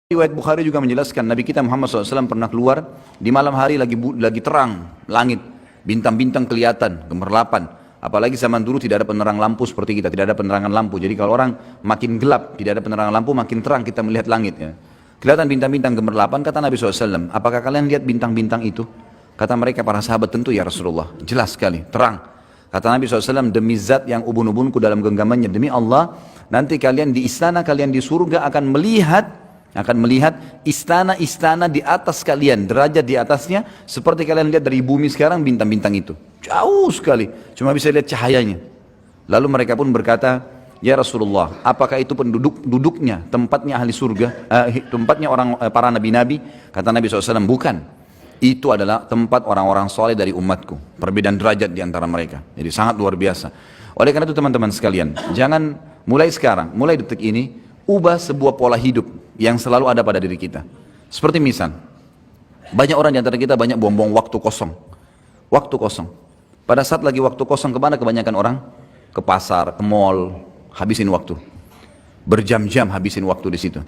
Riwayat Bukhari juga menjelaskan Nabi kita Muhammad SAW pernah keluar di malam hari lagi terang langit, bintang-bintang kelihatan, gemerlapan. Apalagi zaman dulu tidak ada penerang lampu seperti kita, tidak ada penerangan lampu. Jadi kalau orang makin gelap, tidak ada penerangan lampu, makin terang kita melihat langit. Ya. Kelihatan bintang-bintang gemerlapan, kata Nabi SAW, apakah kalian lihat bintang-bintang itu? Kata mereka para sahabat, tentu ya Rasulullah, jelas sekali, terang. Kata Nabi SAW, demi zat yang ubun-ubunku dalam genggamannya, demi Allah, nanti kalian di istana, kalian di surga akan melihat istana-istana di atas kalian, derajat di atasnya, seperti kalian lihat dari bumi sekarang bintang-bintang itu. Jauh sekali, cuma bisa lihat cahayanya. Lalu mereka pun berkata, ya Rasulullah, apakah itu penduduknya, tempatnya ahli surga, tempatnya para nabi-nabi? Kata Nabi SAW, bukan. Itu adalah tempat orang-orang soleh dari umatku. Perbedaan derajat di antara mereka. Jadi sangat luar biasa. Oleh karena itu teman-teman sekalian, jangan mulai sekarang, mulai detik ini, ubah sebuah pola hidup yang selalu ada pada diri kita. Seperti misal, banyak orang di antara kita banyak buang-buang waktu kosong. Waktu kosong. Pada saat lagi waktu kosong, kemana kebanyakan orang? Ke pasar, ke mall, habisin waktu. Berjam-jam habisin waktu di situ.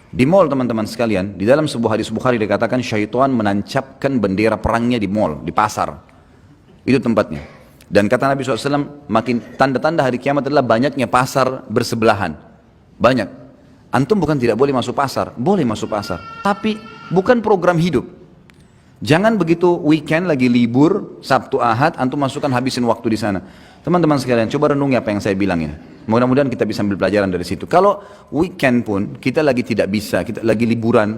Di mall teman-teman sekalian, di dalam sebuah hadis Bukhari dikatakan syaitan menancapkan bendera perangnya di mall, di pasar. Itu tempatnya. Dan kata Nabi SAW, makin tanda-tanda hari kiamat adalah banyaknya pasar bersebelahan. Banyak. Antum bukan tidak boleh masuk pasar, boleh masuk pasar, tapi bukan program hidup. Jangan begitu weekend lagi libur, Sabtu Ahad, antum masukkan habisin waktu di sana. Teman-teman sekalian, coba renungi apa yang saya bilang ini. Mudah-mudahan kita bisa ambil pelajaran dari situ. Kalau weekend pun kita lagi tidak bisa, kita lagi liburan,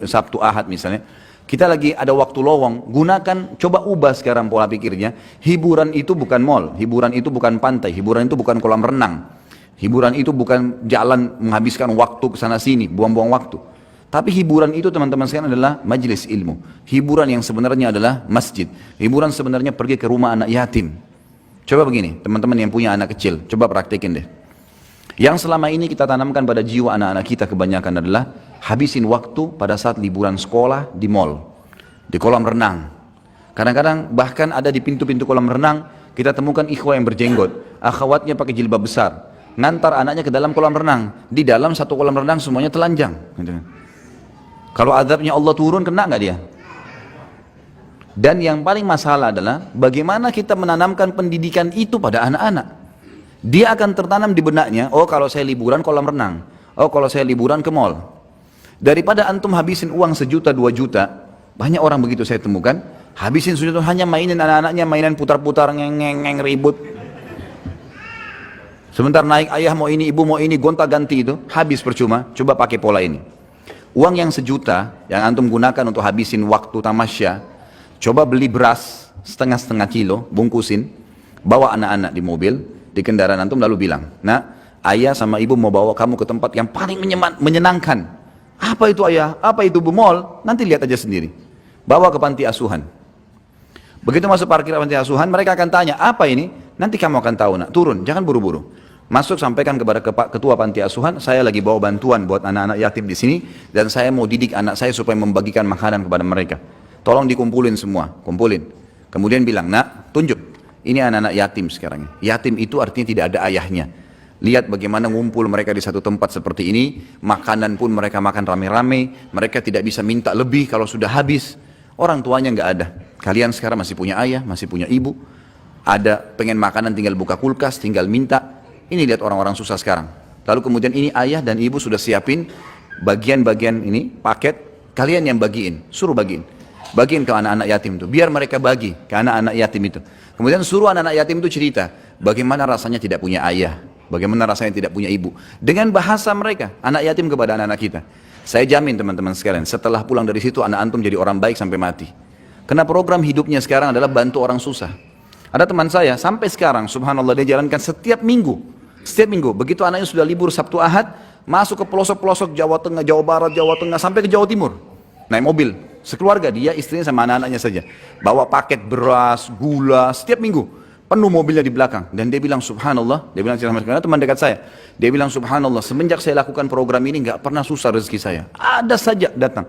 Sabtu Ahad misalnya, kita lagi ada waktu lowong, gunakan, coba ubah sekarang pola pikirnya. Hiburan itu bukan mall, hiburan itu bukan pantai, hiburan itu bukan kolam renang. Hiburan itu bukan jalan menghabiskan waktu ke sana sini, buang-buang waktu. Tapi hiburan itu teman-teman sekalian adalah majelis ilmu. Hiburan yang sebenarnya adalah masjid. Hiburan sebenarnya pergi ke rumah anak yatim. Coba begini, teman-teman yang punya anak kecil, coba praktekin deh. Yang selama ini kita tanamkan pada jiwa anak-anak kita kebanyakan adalah habisin waktu pada saat liburan sekolah di mall, di kolam renang. Kadang-kadang bahkan ada di pintu-pintu kolam renang, kita temukan ikhwah yang berjenggot, akhwatnya pakai jilbab besar. Ngantar anaknya ke dalam kolam renang, di dalam satu kolam renang semuanya telanjang. Kalau azabnya Allah turun, kena nggak dia? Dan yang paling masalah adalah bagaimana kita menanamkan pendidikan itu pada anak-anak. Dia akan tertanam di benaknya, oh kalau saya liburan kolam renang, oh kalau saya liburan ke mall. Daripada antum habisin uang 1 juta 2 juta, banyak orang begitu saya temukan, habisin sudah hanya mainin anak-anaknya, mainan putar-putar, ngeng ribut. Sebentar naik ayah mau ini, ibu mau ini, gonta-ganti itu, habis percuma. Coba pakai pola ini. Uang yang 1 juta yang antum gunakan untuk habisin waktu tamasya, coba beli beras setengah kilo, bungkusin, bawa anak-anak di mobil, di kendaraan antum lalu bilang, nah ayah sama ibu mau bawa kamu ke tempat yang paling menyenangkan. Apa itu ayah? Apa itu bu? Mall? Nanti lihat aja sendiri. Bawa ke panti asuhan. Begitu masuk parkir panti asuhan, mereka akan tanya, apa ini? Nanti kamu akan tahu nak, turun, jangan buru-buru. Masuk sampaikan kepada ketua panti asuhan, saya lagi bawa bantuan buat anak-anak yatim di sini dan saya mau didik anak saya supaya membagikan makanan kepada mereka. Tolong dikumpulin semua, kumpulin. Kemudian bilang, nak, tunjuk. Ini anak-anak yatim sekarang. Yatim itu artinya tidak ada ayahnya. Lihat bagaimana ngumpul mereka di satu tempat seperti ini, makanan pun mereka makan rame-rame, mereka tidak bisa minta lebih kalau sudah habis. Orang tuanya nggak ada. Kalian sekarang masih punya ayah, masih punya ibu. Ada pengen makanan tinggal buka kulkas, tinggal minta. Ini lihat orang-orang susah sekarang. Lalu kemudian ini ayah dan ibu sudah siapin bagian-bagian ini, paket, kalian yang bagiin, suruh bagiin. Bagiin ke anak-anak yatim itu, biar mereka bagi ke anak-anak yatim itu. Kemudian suruh anak-anak yatim itu cerita, bagaimana rasanya tidak punya ayah, bagaimana rasanya tidak punya ibu. Dengan bahasa mereka, anak yatim kepada anak-anak kita. Saya jamin teman-teman sekalian, setelah pulang dari situ anak antum jadi orang baik sampai mati. Karena program hidupnya sekarang adalah bantu orang susah. Ada teman saya, sampai sekarang, subhanallah, dia jalankan setiap minggu. Setiap minggu, begitu anaknya sudah libur Sabtu Ahad, masuk ke pelosok-pelosok Jawa Tengah, Jawa Barat, Jawa Tengah, sampai ke Jawa Timur. Naik mobil, sekeluarga, dia, istrinya sama anak-anaknya saja. Bawa paket beras, gula, setiap minggu. Penuh mobilnya di belakang. Dan dia bilang, subhanallah, dia bilang sama teman dekat saya. Dia bilang, subhanallah, semenjak saya lakukan program ini, nggak pernah susah rezeki saya. Ada saja datang.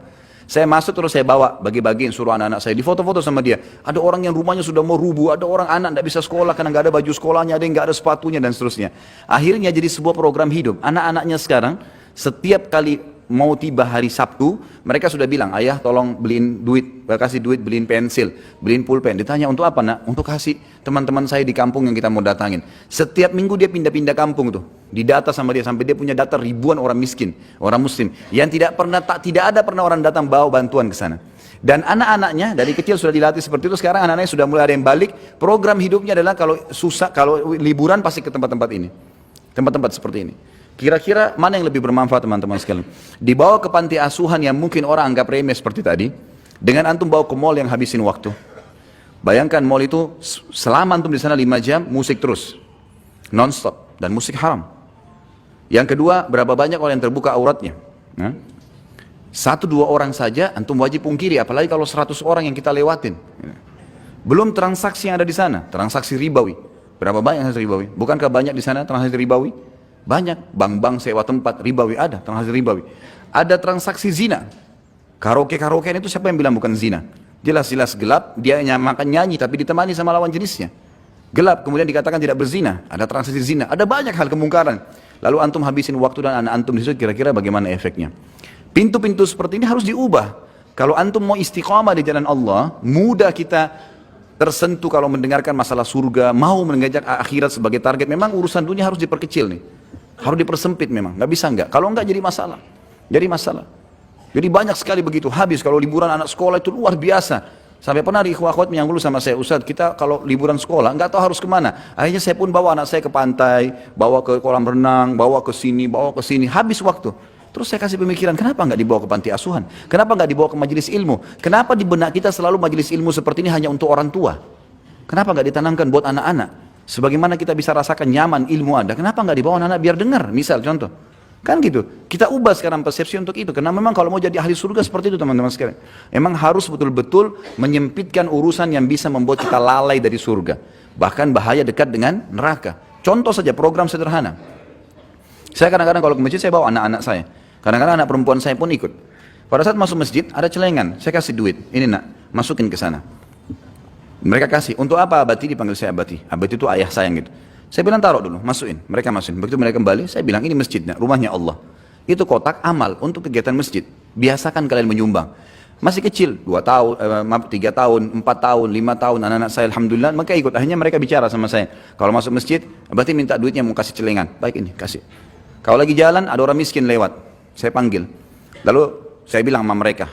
Saya masuk terus saya bawa, bagi-bagiin suruh anak-anak saya, di foto-foto sama dia. Ada orang yang rumahnya sudah mau rubuh, ada orang anak tidak bisa sekolah karena nggak ada baju sekolahnya, ada yang nggak ada sepatunya dan seterusnya. Akhirnya jadi sebuah program hidup. Anak-anaknya sekarang setiap kali mau tiba hari Sabtu, mereka sudah bilang, ayah tolong beliin duit, kasih duit beliin pensil, beliin pulpen. Ditanya untuk apa nak? Untuk kasih teman-teman saya di kampung yang kita mau datangin. Setiap minggu dia pindah-pindah kampung tuh, didata sama dia sampai dia punya data ribuan orang miskin, orang muslim yang tidak ada pernah orang datang bawa bantuan ke sana. Dan anak-anaknya dari kecil sudah dilatih seperti itu. Sekarang anak-anaknya sudah mulai ada yang balik. Program hidupnya adalah kalau susah, kalau liburan pasti ke tempat-tempat ini, tempat-tempat seperti ini. Kira-kira mana yang lebih bermanfaat teman-teman sekalian? Dibawa ke panti asuhan yang mungkin orang anggap remeh seperti tadi, dengan antum bawa ke mall yang habisin waktu. Bayangkan mall itu selama antum di sana 5 jam musik terus, non-stop, dan musik haram. Yang kedua, berapa banyak orang yang terbuka auratnya? 1-2 orang saja antum wajib pungkiri, apalagi kalau 100 orang yang kita lewatin. Belum transaksi yang ada di sana, transaksi ribawi. Berapa banyak transaksi ribawi? Bukankah banyak di sana transaksi ribawi? Banyak, bank-bank sewa tempat ribawi ada, transaksi ribawi. Ada transaksi zina. Karaoke-karaokean itu siapa yang bilang bukan zina? Jelas-jelas gelap, dia makan nyanyi tapi ditemani sama lawan jenisnya. Gelap, kemudian dikatakan tidak berzina, ada transaksi zina, ada banyak hal kemungkaran. Lalu antum habisin waktu dan anak antum di situ, kira-kira bagaimana efeknya? Pintu-pintu seperti ini harus diubah. Kalau antum mau istiqamah di jalan Allah, mudah kita tersentuh kalau mendengarkan masalah surga, mau mengajak akhirat sebagai target. Memang urusan dunia harus diperkecil nih, harus dipersempit memang, nggak bisa nggak. Kalau nggak jadi masalah, jadi masalah. Jadi banyak sekali begitu, habis kalau liburan anak sekolah itu luar biasa. Sampai pernah di ikhwah-ikhwat yang dulu sama saya, Ustadz kita kalau liburan sekolah nggak tahu harus kemana. Akhirnya saya pun bawa anak saya ke pantai, bawa ke kolam renang, bawa ke sini, habis waktu. Terus saya kasih pemikiran, kenapa nggak dibawa ke panti asuhan? Kenapa nggak dibawa ke majelis ilmu? Kenapa di benak kita selalu majelis ilmu seperti ini hanya untuk orang tua? Kenapa nggak ditanamkan buat anak-anak? Sebagaimana kita bisa rasakan nyaman ilmu ada, kenapa nggak dibawa anak-anak biar dengar? Misal contoh, kan gitu. Kita ubah sekarang persepsi untuk itu. Karena memang kalau mau jadi ahli surga seperti itu teman-teman sekalian. Memang harus betul-betul menyempitkan urusan yang bisa membuat kita lalai dari surga. Bahkan bahaya dekat dengan neraka. Contoh saja program sederhana. Saya kadang-kadang kalau ke masjid saya bawa anak-anak saya. Kadang-kadang anak perempuan saya pun ikut. Pada saat masuk masjid ada celengan, saya kasih duit. Ini nak, masukin ke sana. Mereka kasih. Untuk apa abati? Dipanggil saya abati. Abati itu ayah sayang gitu. Saya bilang taruh dulu, masukin. Mereka masukin. Begitu mereka kembali, saya bilang ini masjidnya, rumahnya Allah. Itu kotak amal untuk kegiatan masjid. Biasakan kalian menyumbang. Masih kecil, 2 tahun, 3 tahun, 4 tahun, 5 tahun, anak-anak saya alhamdulillah, maka ikut. Akhirnya mereka bicara sama saya. Kalau masuk masjid, abati minta duitnya mau kasih celengan. Baik ini, kasih. Kalau lagi jalan, ada orang miskin lewat. Saya panggil, lalu saya bilang sama mereka,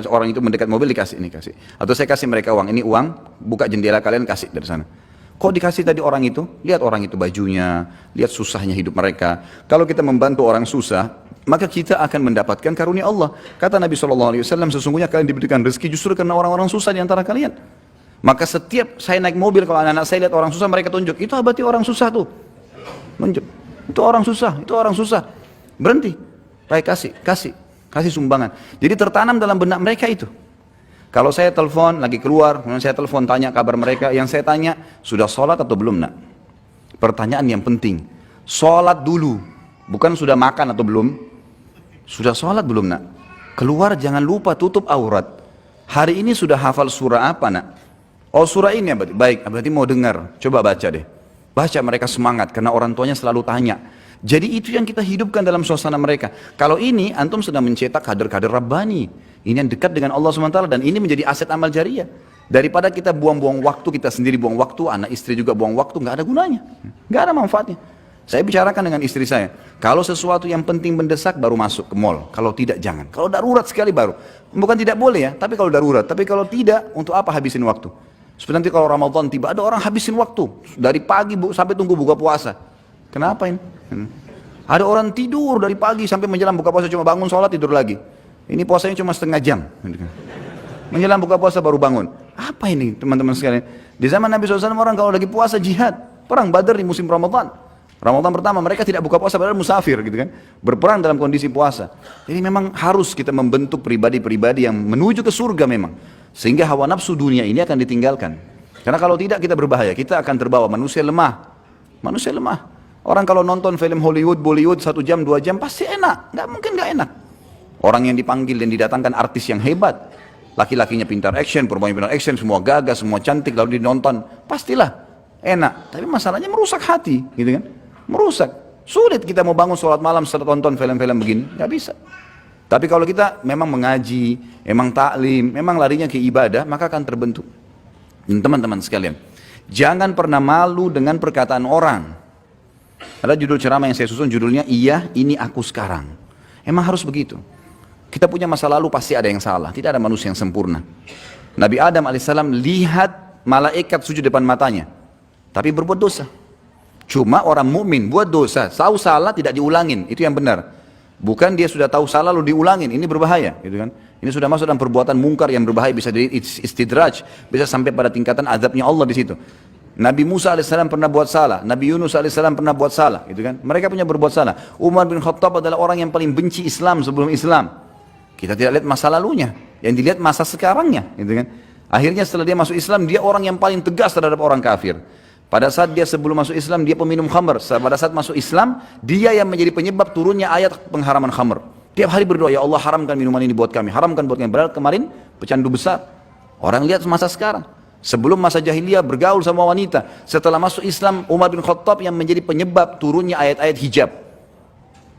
orang itu mendekat mobil dikasih, ini kasih. Atau saya kasih mereka uang, ini uang, buka jendela kalian kasih dari sana. Kok dikasih tadi orang itu? Lihat orang itu bajunya, lihat susahnya hidup mereka. Kalau kita membantu orang susah, maka kita akan mendapatkan karunia Allah. Kata Nabi SAW, sesungguhnya kalian diberikan rezeki justru karena orang-orang susah di antara kalian. Maka setiap saya naik mobil, kalau anak-anak saya lihat orang susah, mereka tunjuk, itu berarti orang susah tuh. Tunjuk, itu orang susah, itu orang susah. Berhenti. Baik, kasih sumbangan. Jadi tertanam dalam benak mereka itu. Kalau saya telepon lagi keluar, kemudian saya telepon tanya kabar mereka, yang saya tanya, sudah sholat atau belum nak? Pertanyaan yang penting, sholat dulu, bukan sudah makan atau belum. Sudah sholat belum nak? Keluar jangan lupa tutup aurat. Hari ini sudah hafal surah apa nak? Oh surah ini ya, baik, berarti mau dengar, coba baca deh. Baca, mereka semangat karena orang tuanya selalu tanya. Jadi itu yang kita hidupkan dalam suasana mereka. Kalau ini, antum sedang mencetak kader-kader Rabbani. Ini yang dekat dengan Allah SWT dan ini menjadi aset amal jariah. Daripada kita buang-buang waktu, kita sendiri buang waktu, anak istri juga buang waktu, nggak ada gunanya. Nggak ada manfaatnya. Saya bicarakan dengan istri saya, kalau sesuatu yang penting mendesak baru masuk ke mall. Kalau tidak, jangan. Kalau darurat sekali baru. Bukan tidak boleh ya, tapi kalau darurat. Tapi kalau tidak, untuk apa habisin waktu? Seperti nanti kalau Ramadan tiba, ada orang habisin waktu. Dari pagi sampai tunggu buka puasa. Kenapa ini? Ada orang tidur dari pagi sampai menjelang buka puasa, cuma bangun sholat tidur lagi. Ini puasanya cuma setengah jam. Menjelang buka puasa baru bangun. Apa ini teman-teman sekalian? Di zaman Nabi SAW orang kalau lagi puasa jihad. Perang Badar di musim Ramadan. Ramadan pertama mereka tidak buka puasa padahal musafir gitu kan. Berperang dalam kondisi puasa. Jadi memang harus kita membentuk pribadi-pribadi yang menuju ke surga memang. Sehingga hawa nafsu dunia ini akan ditinggalkan. Karena kalau tidak kita berbahaya. Kita akan terbawa manusia lemah. Manusia lemah. Orang kalau nonton film Hollywood, Bollywood 1 jam, 2 jam pasti enak, nggak mungkin nggak enak. Orang yang dipanggil dan didatangkan artis yang hebat, laki-lakinya pintar action, perempuannya pintar action, semua gagah, semua cantik, lalu dinonton, pastilah enak. Tapi masalahnya merusak hati, gitu kan? Merusak. Sulit kita mau bangun sholat malam setelah tonton film-film begini, nggak bisa. Tapi kalau kita memang mengaji, memang taklim, memang larinya ke ibadah, maka akan terbentuk. Dan teman-teman sekalian, jangan pernah malu dengan perkataan orang. Ada judul ceramah yang saya susun, judulnya Iya, Ini Aku Sekarang. Emang harus begitu. Kita punya masa lalu pasti ada yang salah, tidak ada manusia yang sempurna. Nabi Adam alaihissalam lihat malaikat sujud depan matanya, tapi berbuat dosa. Cuma orang mukmin buat dosa, tahu salah tidak diulangin, itu yang benar. Bukan dia sudah tahu salah lalu diulangin, ini berbahaya, gitu kan? Ini sudah masuk dalam perbuatan mungkar yang berbahaya, bisa jadi istidraj, bisa sampai pada tingkatan azabnya Allah di situ. Nabi Musa alaihissalam pernah buat salah, Nabi Yunus alaihissalam pernah buat salah, gitu kan? Mereka punya berbuat salah. Umar bin Khattab adalah orang yang paling benci Islam sebelum Islam. Kita tidak lihat masa lalunya, yang dilihat masa sekarangnya, gitu kan? Akhirnya setelah dia masuk Islam, dia orang yang paling tegas terhadap orang kafir. Pada saat dia sebelum masuk Islam, dia peminum khamr. Pada saat masuk Islam, dia yang menjadi penyebab turunnya ayat pengharaman khamr. Tiap hari berdoa, ya Allah haramkan minuman ini buat kami, haramkan buat kami. Padahal kemarin pecandu besar. Orang lihat masa sekarang. Sebelum masa jahiliyah bergaul sama wanita. Setelah masuk Islam, Umar bin Khattab yang menjadi penyebab turunnya ayat-ayat hijab.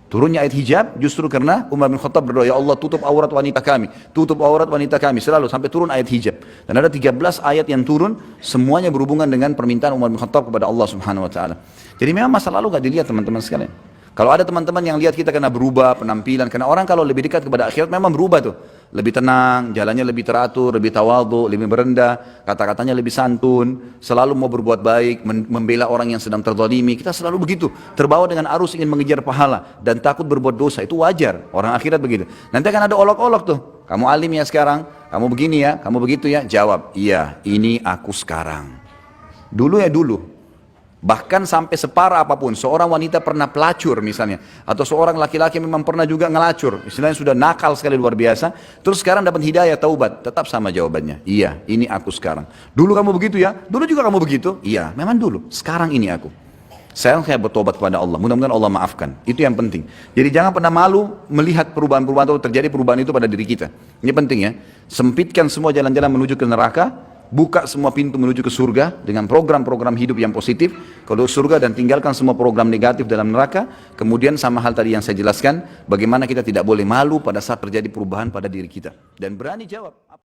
Turunnya ayat hijab justru karena Umar bin Khattab berdoa, ya Allah tutup aurat wanita kami, tutup aurat wanita kami, selalu sampai turun ayat hijab. Dan ada 13 ayat yang turun, semuanya berhubungan dengan permintaan Umar bin Khattab kepada Allah Subhanahu wa taala. Jadi memang masa lalu gak dilihat teman-teman sekalian. Kalau ada teman-teman yang lihat kita kena berubah penampilan, karena orang kalau lebih dekat kepada akhirat memang berubah tuh. Lebih tenang, jalannya lebih teratur, lebih tawadhu, lebih merendah, kata-katanya lebih santun, selalu mau berbuat baik, membela orang yang sedang terzalimi. Kita selalu begitu, terbawa dengan arus ingin mengejar pahala dan takut berbuat dosa. Itu wajar, orang akhirat begitu. Nanti akan ada olok-olok tuh. Kamu alim ya sekarang, kamu begini ya, kamu begitu ya. Jawab, iya, ini aku sekarang. Dulu ya dulu. Bahkan sampai separah apapun, seorang wanita pernah pelacur misalnya, atau seorang laki-laki memang pernah juga ngelacur, istilahnya sudah nakal sekali luar biasa, terus sekarang dapat hidayah, taubat, tetap sama jawabannya, iya, ini aku sekarang. Dulu kamu begitu ya, dulu juga kamu begitu, iya, memang dulu, sekarang ini aku. Saya bertobat kepada Allah, mudah-mudahan Allah maafkan, itu yang penting. Jadi jangan pernah malu melihat perubahan-perubahan atau terjadi perubahan itu pada diri kita. Ini penting ya, sempitkan semua jalan-jalan menuju ke neraka, buka semua pintu menuju ke surga dengan program-program hidup yang positif kalau surga, dan tinggalkan semua program negatif dalam neraka. Kemudian sama hal tadi yang saya jelaskan, bagaimana kita tidak boleh malu pada saat terjadi perubahan pada diri kita dan berani jawab.